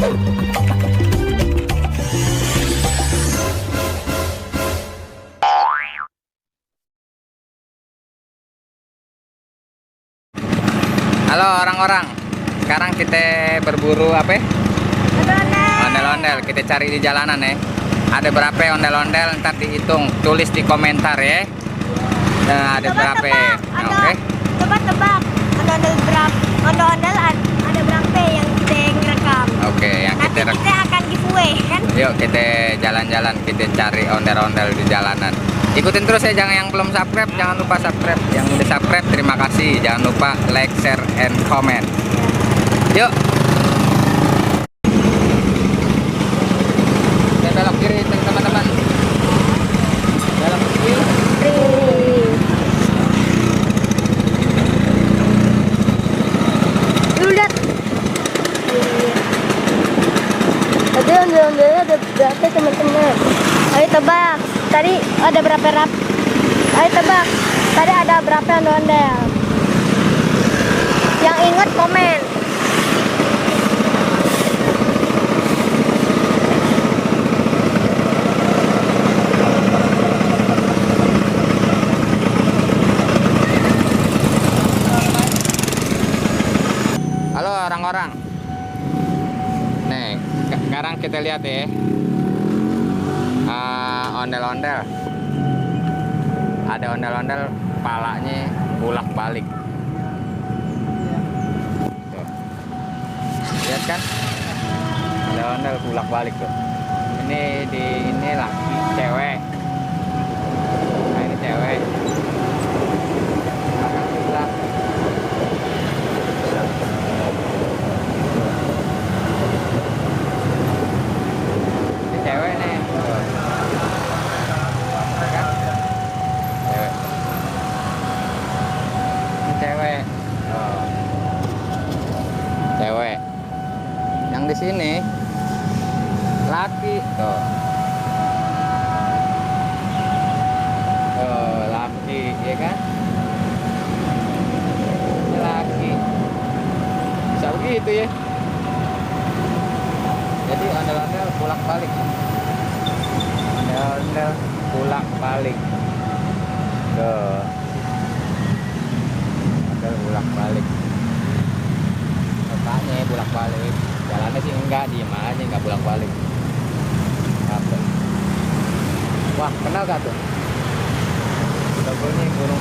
Halo orang-orang, sekarang kita berburu apa? Ondel-ondel. Kita cari di jalanan ya. Ada berapa ondel-ondel, ntar dihitung, tulis di komentar ya. Nah, ada berapa? Nah, oke. Coba tebak ondel-ondel berapa? Ondel-ondel ada berapa yang kita rekam? Oke, yang Nanti kita kita akan giveaway kan? yuk kita jalan-jalan, kita cari ondel-ondel di jalanan. Ikutin terus ya, jangan yang belum subscribe, jangan lupa subscribe. Yang udah subscribe, terima kasih. Jangan lupa like, share, and comment. Yuk. Kita belok kiri teman-teman. Belok kiri. Lu lihat. Tadi ondel-ondelnya ada berapa teman-teman? Ayo tebak. Tadi ada berapa rap? Ayo tebak. Tadi ada berapa ondel-ondel? Yang inget komen. Halo orang-orang. Nih, sekarang kita lihat ya. Ondel-ondel. Ada ondel-ondel palanya bolak-balik. Tuh. Lihat kan? Ondel-ondel bolak-balik tuh. Ini laki, cewek. Nah, ini cewek. Belakang sebelah. Ini cewek nih. Tuh. Cewek. Oh. Cewek. Yang di sini laki. Tuh. Tuh, laki, ya kan? Ini laki. Bisa begitu ya. Jadi ondel-ondel bolak-balik. Ondel-ondel bolak-balik. Tuh. Bolak-balik, katanya bolak-balik, jalannya sih enggak, diem aja, enggak bolak-balik. Apa? Wah, kenal gak tuh? Logonya burung